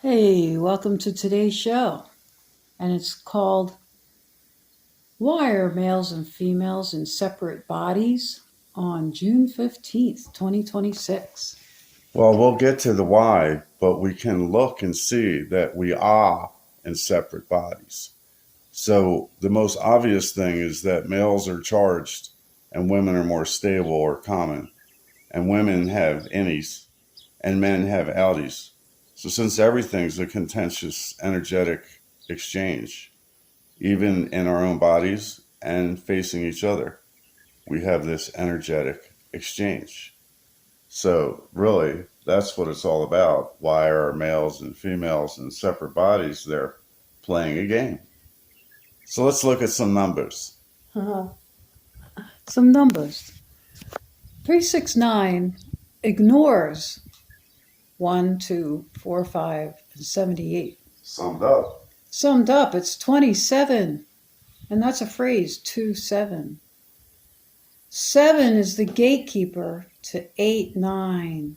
Hey, welcome to today's show. And it's called Why Are Males and Females in Separate Bodies on June 15th, 2026. Well, we'll get to the why, but we can look and see that we are in separate bodies. So the most obvious thing is that males are charged and women are more stable or common, and women have innies and men have outies. So since everything's a contentious energetic exchange, even in our own bodies and facing each other, we have this energetic exchange. So, really, that's what it's all about. Why are males and females in separate bodies? They're playing a game. So, let's look at some numbers. Some numbers. 369 ignores 1, 2, 4, 5, and 78. Summed up. Summed up, it's 27. And that's a phrase, 2, 7. 7 is the gatekeeper to 8, 9.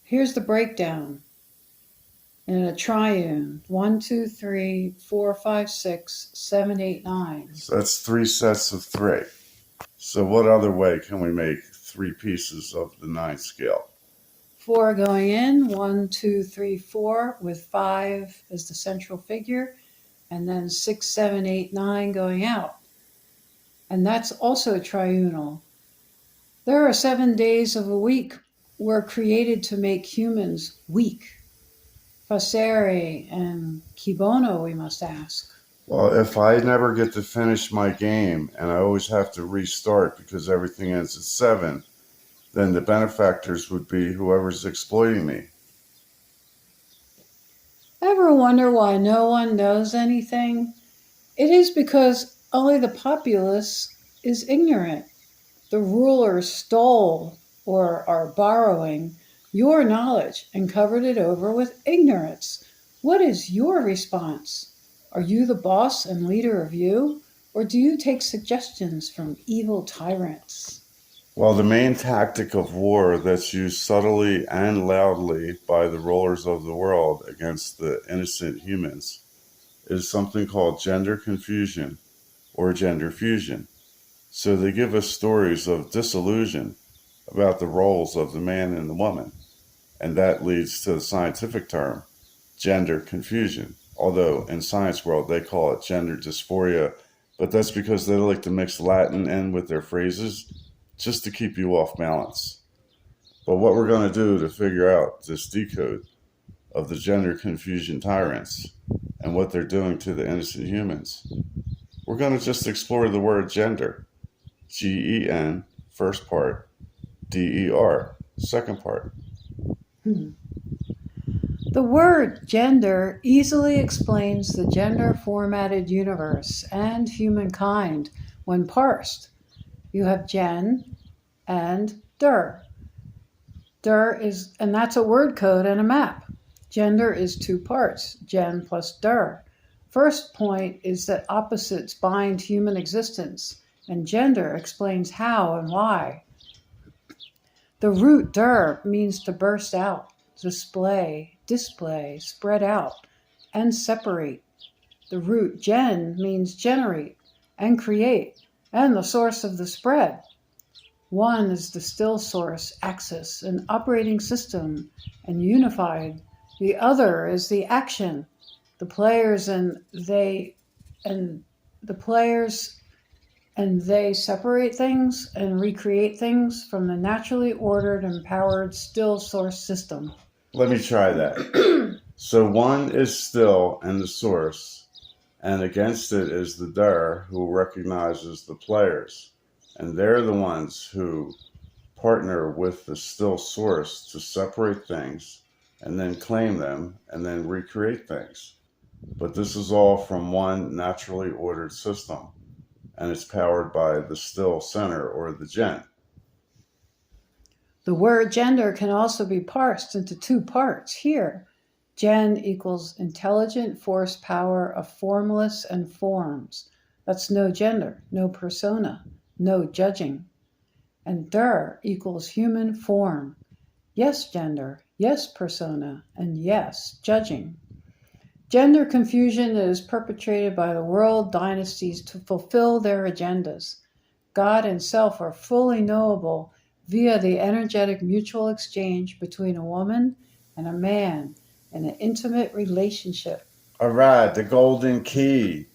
Here's the breakdown in a triune 1, 2, 3, 4, 5, 6, 7, 8, 9. So, that's three sets of three. So, what other way can we make three pieces of the nine scale? 4 going in, 1, 2, 3, 4, with 5 as the central figure, and then 6, 7, 8, 9 going out. And that's also triunal. There are 7 days of a week were created to make humans weak. Facere and Kibono, we must ask. Well, if I never get to finish my game and I always have to restart because everything ends at 7, then the benefactors would be whoever's exploiting me. Ever wonder why no one knows anything? It is because only the populace is ignorant. The rulers stole or are borrowing your knowledge and covered it over with ignorance. What is your response? Are you the boss and leader of you, or do you take suggestions from evil tyrants? Well, the main tactic of war that's used subtly and loudly by the rulers of the world against the innocent humans is something called gender confusion or gender fusion. So they give us stories of disillusion about the roles of the man and the woman, and that leads to the scientific term, gender confusion. Although in science world they call it gender dysphoria, but that's because they like to mix Latin in with their phrases just to keep you off balance. But what we're going to do to figure out this decode of the gender confusion tyrants and what they're doing to the innocent humans, we're going to just explore the word gender. Gen, first part, Der, second part. The word gender easily explains the gender-formatted universe and humankind when parsed. You have gen and der. Der is, and that's a word code and a map. Gender is 2 parts, gen plus der. First point is that opposites bind human existence, and gender explains how and why. The root der means to burst out, display, spread out, and separate. The root gen means generate and create, and the source of the spread. One is the still source axis, an operating system, and unified. The other is the action. The players and they separate things and recreate things from the naturally ordered and powered still source system. Let me try that. So one is still and the source, and against it is the der who recognizes the players. And they're the ones who partner with the still source to separate things and then claim them and then recreate things. But this is all from one naturally ordered system, and it's powered by the still center or the gen. The word gender can also be parsed into 2 parts here. Gen equals intelligent force power of formless and forms. That's no gender, no persona, no judging. And der equals human form. yes, gender, yes, persona, and yes, judging. Gender confusion is perpetrated by the world dynasties to fulfill their agendas. God and self are fully knowable via the energetic mutual exchange between a woman and a man in an intimate relationship. All right, the golden key.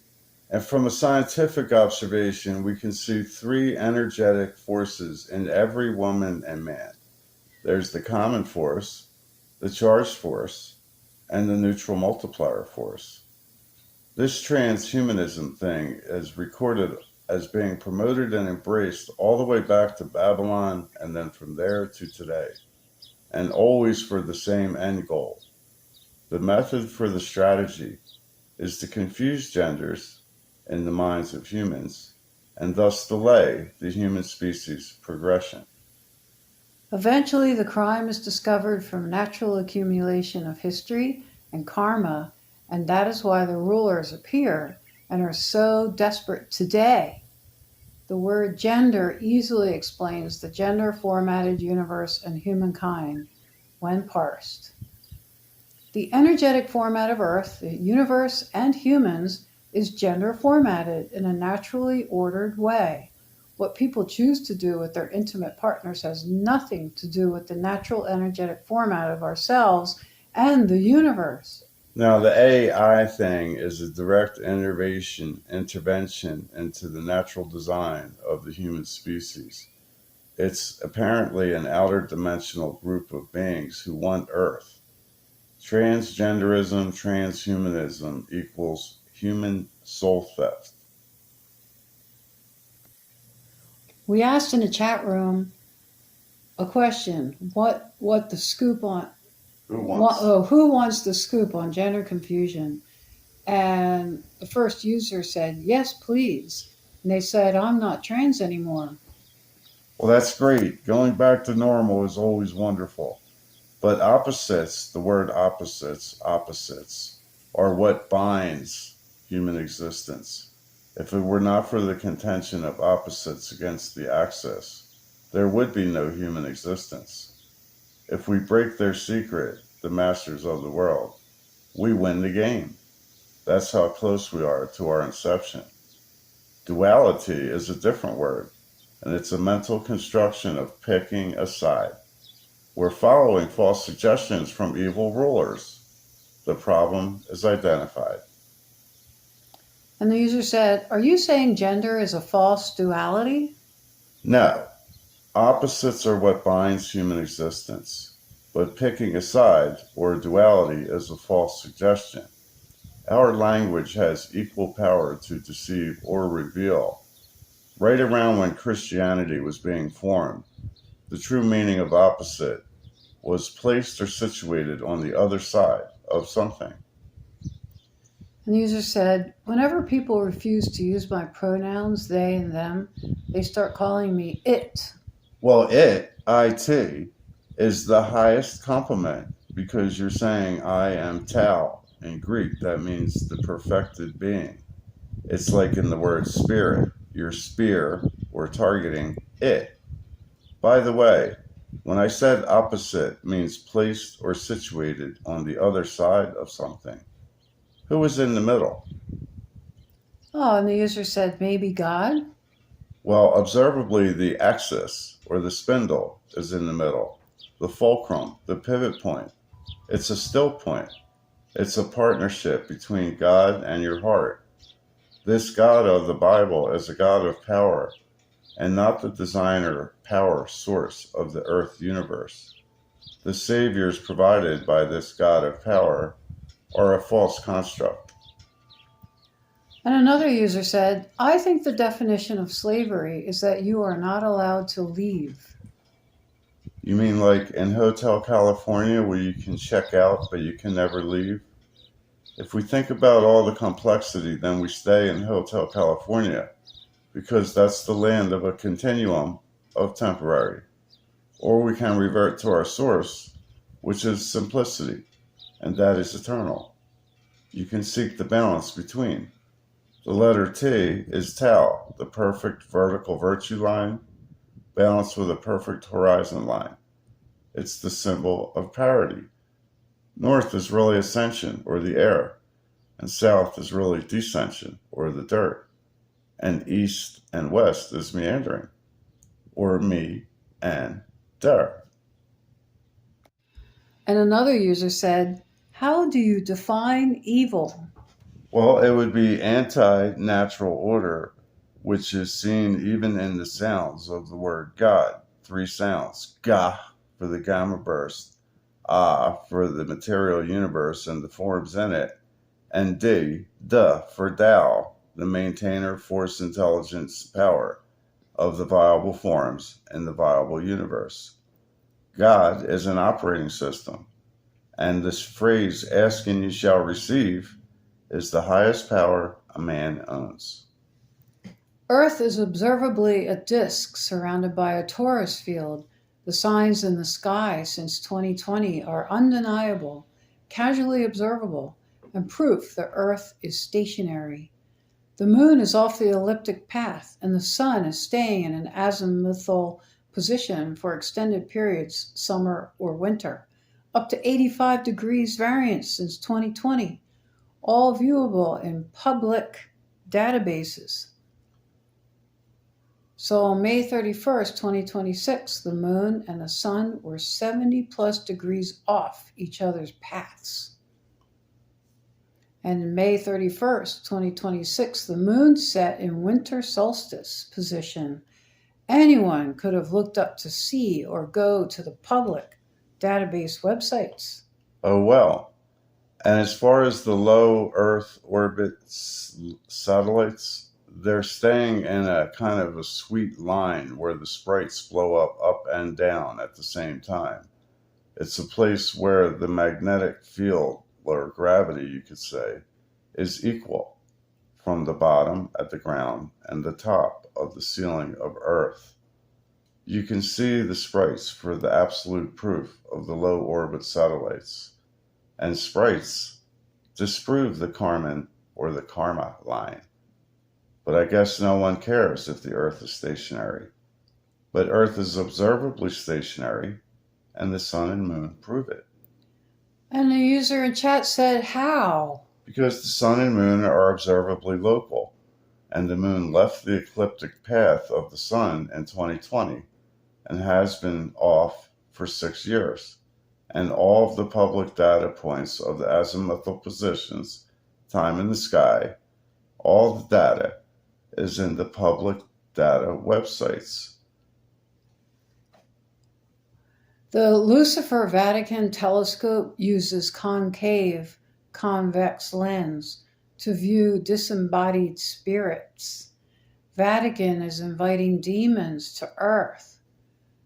And from a scientific observation, we can see three energetic forces in every woman and man. There's the common force, the charged force, and the neutral multiplier force. This transhumanism thing is recorded as being promoted and embraced all the way back to Babylon and then from there to today, and always for the same end goal. The method for the strategy is to confuse genders in the minds of humans and thus delay the human species progression. Eventually, the crime is discovered from natural accumulation of history and karma, and that is why the rulers appear and are so desperate today. The word gender easily explains the gender formatted universe and humankind when parsed. The energetic format of Earth, the universe, and humans is gender formatted in a naturally ordered way. What people choose to do with their intimate partners has nothing to do with the natural energetic format of ourselves and the universe. Now, the AI thing is a direct intervention into the natural design of the human species. It's apparently an outer dimensional group of beings who want Earth. Transgenderism, transhumanism equals human soul theft. We asked in the chat room a question: what the scoop on? Who wants? Who wants the scoop on gender confusion? And the first user said, yes, please. And they said, I'm not trans anymore. Well, that's great. Going back to normal is always wonderful. But opposites, the word opposites, are what binds human existence. If it were not for the contention of opposites against the axis, there would be no human existence. If we break their secret, the masters of the world, we win the game. That's how close we are to our inception. Duality is a different word, and it's a mental construction of picking a side. We're following false suggestions from evil rulers. The problem is identified. And the user said, are you saying gender is a false duality? No, opposites are what binds human existence, but picking a side or duality is a false suggestion. Our language has equal power to deceive or reveal. Right around when Christianity was being formed, the true meaning of opposite was placed or situated on the other side of something. And the user said, whenever people refuse to use my pronouns, they and them, they start calling me it. Well, it, is the highest compliment because you're saying I am Tao. In Greek, that means the perfected being. It's like in the word spirit, your spear or targeting it. By the way, when I said opposite means placed or situated on the other side of something, who is in the middle? Oh, and the user said, maybe God? Well, observably, the axis or the spindle is in the middle, the fulcrum, the pivot point. It's a still point. It's a partnership between God and your heart. This God of the Bible is a God of power and not the designer power source of the earth universe. The saviors provided by this God of power are a false construct. And another user said, I think the definition of slavery is that you are not allowed to leave. You mean like in Hotel California where you can check out but you can never leave? If we think about all the complexity, then we stay in Hotel California because that's the land of a continuum of temporary. Or we can revert to our source, which is simplicity, and that is eternal. You can seek the balance between. The letter T is Tau, the perfect vertical virtue line, balanced with a perfect horizon line. It's the symbol of parity. North is really ascension, or the air, and south is really descension, or the dirt, and east and west is meandering, or me and der. And another user said, how do you define evil? Well, it would be anti natural order, which is seen even in the sounds of the word God. Three sounds: Ga for the gamma burst, Ah for the material universe and the forms in it, and Da for Tao, the maintainer, force, intelligence, power of the viable forms in the viable universe. God is an operating system, and this phrase, ask and you shall receive, is the highest power a man owns. Earth is observably a disk surrounded by a torus field. The signs in the sky since 2020 are undeniable, casually observable, and proof the Earth is stationary. The moon is off the elliptic path, and the sun is staying in an azimuthal position for extended periods, summer or winter, up to 85 degrees variance since 2020, all viewable in public databases. So on May 31st, 2026, the moon and the sun were 70 plus degrees off each other's paths. And on May 31st, 2026, the moon set in winter solstice position. Anyone could have looked up to see or go to the public database websites. Oh well. And as far as the low Earth orbit satellites, they're staying in a kind of a sweet line where the sprites blow up and down at the same time. It's a place where the magnetic field, or gravity, you could say, is equal from the bottom at the ground and the top of the ceiling of Earth. You can see the sprites for the absolute proof of the low orbit satellites. And sprites disprove the Kármán or the karma line. But I guess no one cares if the Earth is stationary. But Earth is observably stationary, and the sun and moon prove it. And the user in chat said, how? Because the sun and moon are observably local, and the moon left the ecliptic path of the sun in 2020 and has been off for 6 years. And all of the public data points of the azimuthal positions, time in the sky, all the data is in the public data websites. The Lucifer Vatican telescope uses concave, convex lens to view disembodied spirits. Vatican is inviting demons to Earth.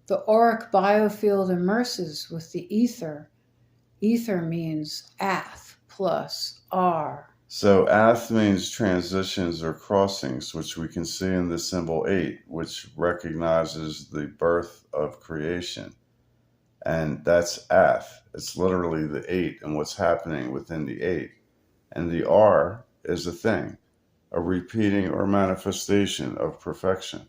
The auric biofield immerses with the ether. Ether means ath plus R. So ath means transitions or crossings, which we can see in the symbol 8, which recognizes the birth of creation. And that's ath. It's literally the 8 and what's happening within the 8. And the R is a thing, a repeating or manifestation of perfection.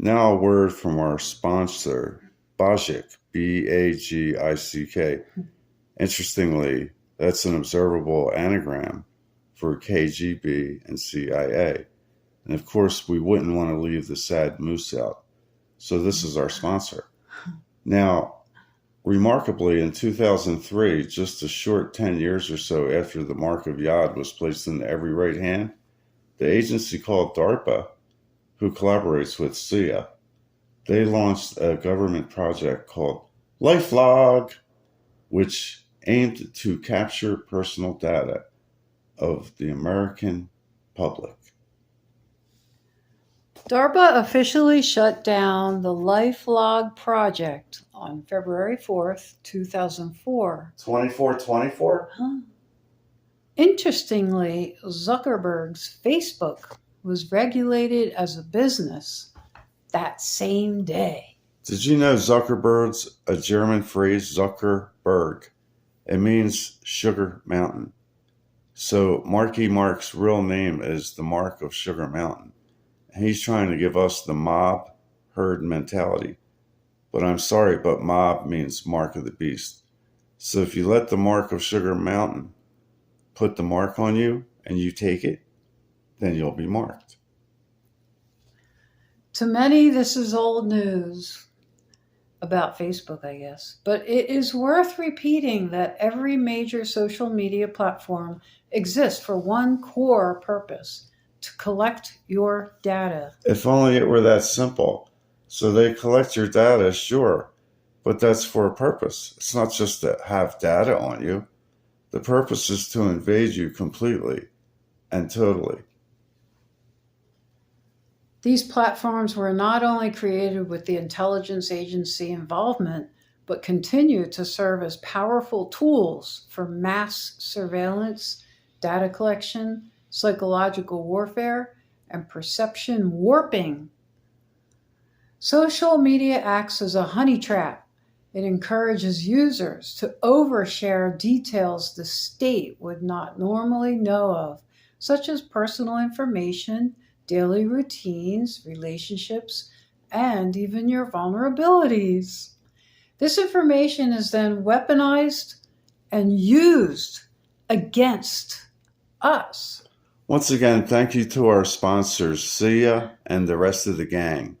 Now a word from our sponsor, Bagick, B-A-G-I-C-K. Interestingly, that's an observable anagram for KGB and CIA. And of course, we wouldn't want to leave the sad moose out. So this is our sponsor. Now, remarkably, in 2003, just a short 10 years or so after the mark of Yod was placed into every right hand, the agency called DARPA, who collaborates with CIA, they launched a government project called LifeLog, which aimed to capture personal data of the American public. DARPA officially shut down the LifeLog project on February 4th, 2004. 2424? Interestingly, Zuckerberg's Facebook was regulated as a business that same day. Did you know Zuckerberg's a German phrase, Zuckerberg? It means sugar mountain. So Marky Mark's real name is the Mark of Sugar Mountain. And he's trying to give us the mob herd mentality. But I'm sorry, but mob means mark of the beast. So if you let the mark of Sugar Mountain put the mark on you and you take it, then you'll be marked. To many, this is old news about Facebook, I guess. But it is worth repeating that every major social media platform exists for one core purpose: to collect your data. If only it were that simple. So they collect your data, sure, but that's for a purpose. It's not just to have data on you. The purpose is to invade you completely and totally. These platforms were not only created with the intelligence agency involvement, but continue to serve as powerful tools for mass surveillance, data collection, psychological warfare, and perception warping. Social media acts as a honey trap. It encourages users to overshare details the state would not normally know of, such as personal information, daily routines, relationships, and even your vulnerabilities. This information is then weaponized and used against us. Once again, thank you to our sponsors, Sia and the rest of the gang.